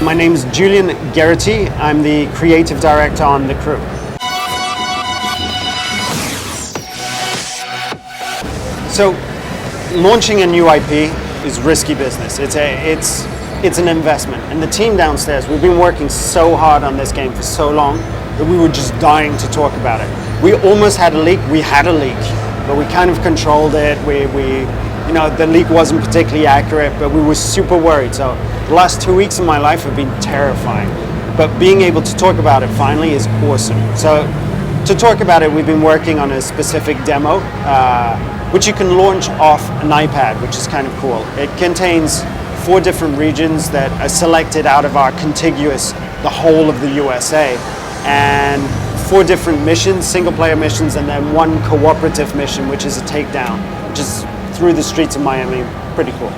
My name is Julian Gerighty. I'm the creative director on The Crew. So, launching a new IP is risky business. It's an investment. And the team downstairs, we've been working so hard on this game for so long that we were just dying to talk about it. We almost had a leak. We had a leak, but we kind of controlled it. The leak wasn't particularly accurate, but we were super worried. So the last 2 weeks of my life have been terrifying. But being able to talk about it finally is awesome. So to talk about it, we've been working on a specific demo, which you can launch off an iPad, which is kind of cool. It contains 4 different regions that are selected out of our contiguous, the whole of the USA, and 4 different missions, single player missions, and then 1 cooperative mission, which is a takedown, which is through the streets of Miami. Pretty cool.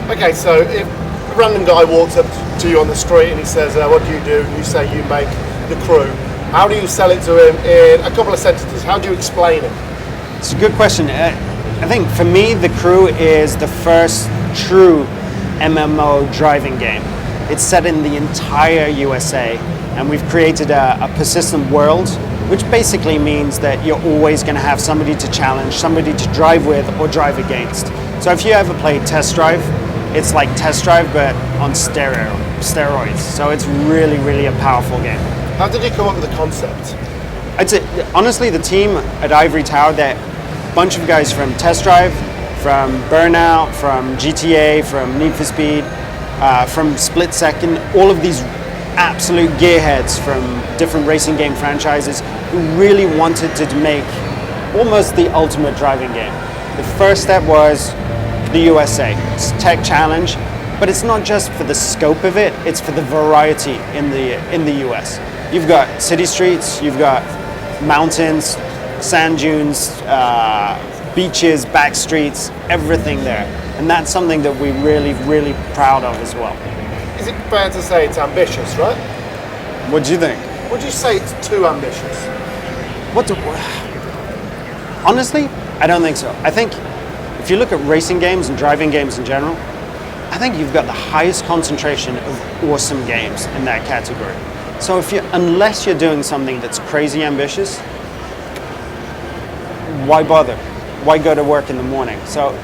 Okay, so if a random guy walks up to you on the street and he says, what do you do? And you say you make The Crew. How do you sell it to him in a couple of sentences? How do you explain it? It's a good question. I think for me, The Crew is the first true MMO driving game. It's set in the entire USA, and we've created a persistent world, which basically means that you're always going to have somebody to challenge, somebody to drive with or drive against. So if you ever played Test Drive, it's like Test Drive but on steroids. So it's really, really a powerful game. How did you come up with the concept? I'd say, honestly, the team at Ivory Tower, they're a bunch of guys from Test Drive, from Burnout, from GTA, from Need for Speed, from Split Second, all of these absolute gearheads from different racing game franchises who really wanted to make almost the ultimate driving game. The first step was the USA. It's tech challenge, but it's not just for the scope of it, it's for the variety in the US. You've got city streets, you've got mountains, sand dunes, beaches, back streets, everything there. And that's something that we're really, really proud of as well. Is it fair to say it's ambitious, right? What do you think? Would you say it's too ambitious? Honestly, I don't think so. I think if you look at racing games and driving games in general, I think you've got the highest concentration of awesome games in that category. So unless you're doing something that's crazy ambitious, why bother? Why go to work in the morning? So,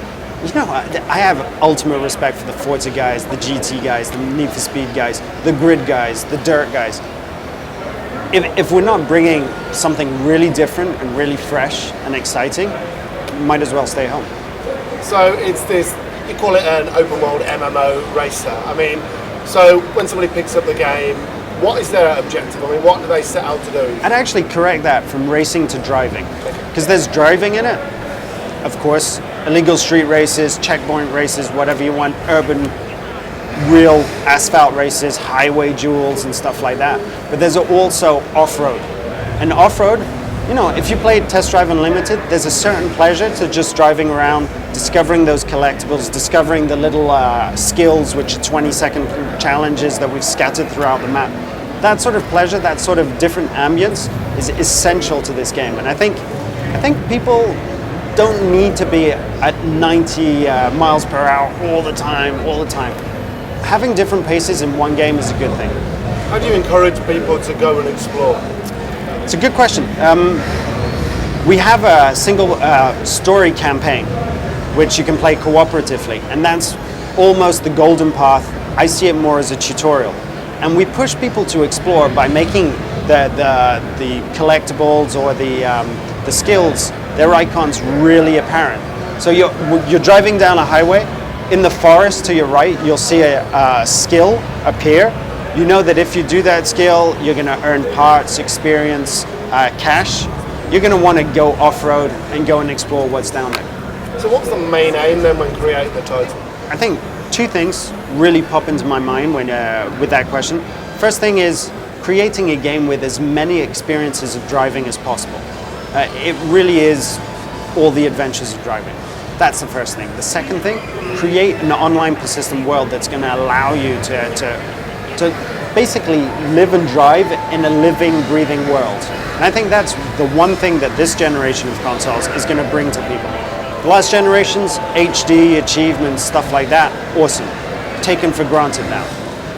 I have ultimate respect for the Forza guys, the GT guys, the Need for Speed guys, the Grid guys, the Dirt guys. If we're not bringing something really different and really fresh and exciting, might as well stay home. So it's this, you call it an open world MMO racer. I mean, so when somebody picks up the game, what is their objective? I mean, what do they set out to do? I'd actually correct that from racing to driving, because there's driving in it. Of course, illegal street races, checkpoint races, whatever you want, urban, real asphalt races, highway duels and stuff like that. But there's also off-road. And off-road, if you play Test Drive Unlimited, there's a certain pleasure to just driving around, discovering those collectibles, discovering the little skills, which are 20-second challenges that we've scattered throughout the map. That sort of pleasure, that sort of different ambience is essential to this game. And I think people don't need to be at 90 miles per hour all the time. Having different paces in one game is a good thing. How do you encourage people to go and explore? It's a good question. We have a single story campaign, which you can play cooperatively, and that's almost the golden path. I see it more as a tutorial. And we push people to explore by making the collectibles or the skills, their icons really apparent. So you're driving down a highway, in the forest to your right, you'll see a skill appear. You know that if you do that skill, you're going to earn parts, experience, cash. You're going to want to go off-road and go and explore what's down there. So what's the main aim then when creating the title? I think 2 things really pop into my mind with that question. First thing is creating a game with as many experiences of driving as possible. It really is all the adventures of driving. That's the first thing. The second thing, create an online persistent world that's going to allow you to basically live and drive in a living, breathing world. And I think that's the one thing that this generation of consoles is going to bring to people. The last generations, HD, achievements, stuff like that, awesome. Taken for granted now.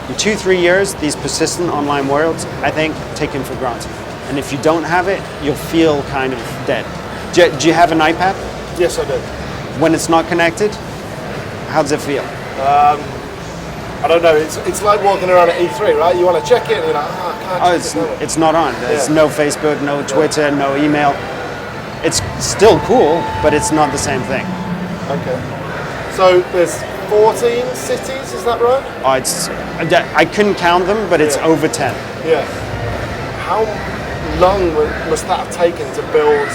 In 2-3 years, these persistent online worlds, I think, taken for granted. And if you don't have it, you'll feel kind of dead. Do you have an iPad? Yes, I do. When it's not connected, how does it feel? I don't know. It's like walking around at E3, right? You want to check it, and you're like, I can't check it. It's not on. There's no Facebook, no Twitter, no email. It's still cool, but it's not the same thing. Okay. So there's 14 cities, is that right? I couldn't count them, but it's over 10. Yeah. How long must that have taken to build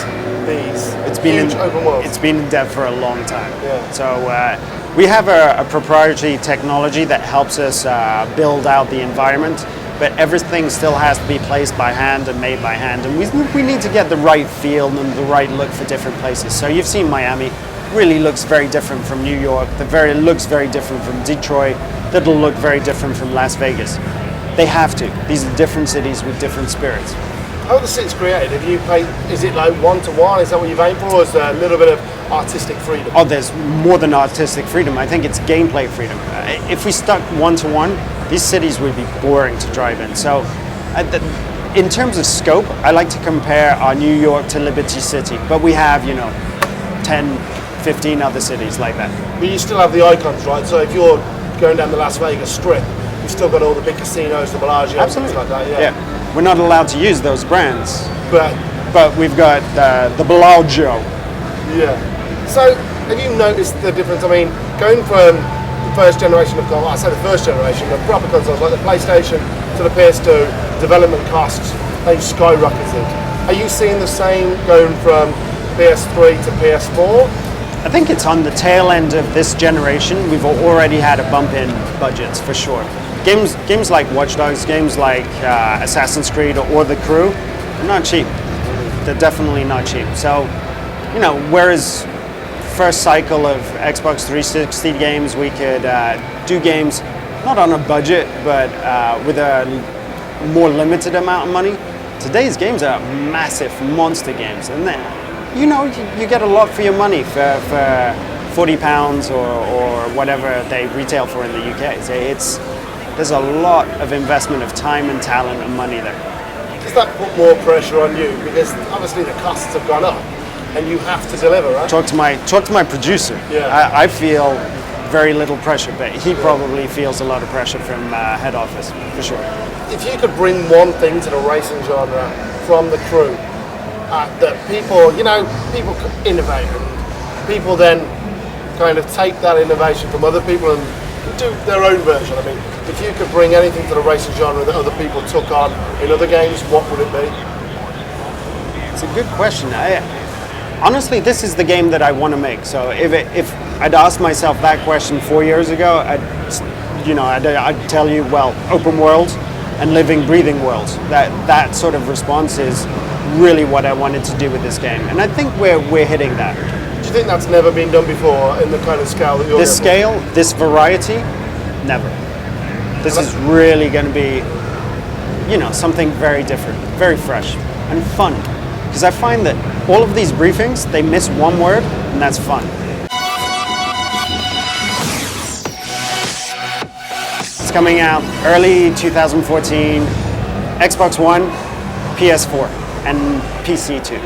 these huge open worlds? It's been in dev for a long time. Yeah. So we have a proprietary technology that helps us build out the environment, but everything still has to be placed by hand and made by hand, and we need to get the right feel and the right look for different places. So you've seen Miami, really looks very different from New York, looks very different from Detroit, that'll look very different from Las Vegas. They have to. These are different cities with different spirits. How are the cities created? Have you played, is it like one-to-one? Is that what you've aimed for, or is there a little bit of artistic freedom? Oh, there's more than artistic freedom. I think it's gameplay freedom. If we stuck one-to-one, these cities would be boring to drive in. So in terms of scope, I like to compare our New York to Liberty City, but we have, 10, 15 other cities like that. But you still have the icons, right? So if you're going down the Las Vegas Strip, you've still got all the big casinos, the Bellagio, things like that. Yeah. We're not allowed to use those brands, but we've got the Bellagio. Yeah. So have you noticed the difference? I mean, going from the first generation of consoles, I say the first generation of proper consoles like the PlayStation to the PS2, development costs, they've skyrocketed. Are you seeing the same going from PS3 to PS4? I think it's on the tail end of this generation. We've already had a bump in budgets for sure. Games like Watch Dogs, games like Assassin's Creed or The Crew, they're not cheap. They're definitely not cheap. So, whereas first cycle of Xbox 360 games, we could do games not on a budget, but with a more limited amount of money. Today's games are massive monster games, and then you get a lot for your money for £40 or whatever they retail for in the UK. So there's a lot of investment of time and talent and money there. Does that put more pressure on you? Because obviously the costs have gone up and you have to deliver, right? Talk to my producer. Yeah. I feel very little pressure, but he probably feels a lot of pressure from head office, for sure. If you could bring one thing to the racing genre from The Crew, that people could innovate, and people then kind of take that innovation from other people and do their own version. I mean, if you could bring anything to the racing genre that other people took on in other games, what would it be? It's a good question. Honestly, this is the game that I want to make. So if I'd asked myself that question 4 years ago, I'd tell you, well, open world and living, breathing worlds. That sort of response is really what I wanted to do with this game, and I think we're hitting that. Do you think that's never been done before in the kind of scale that you're this scale, this variety? Never. This is really going to be, something very different, very fresh and fun. Because I find that all of these briefings, they miss one word, and that's fun. It's coming out early 2014, Xbox One, PS4, and PC too.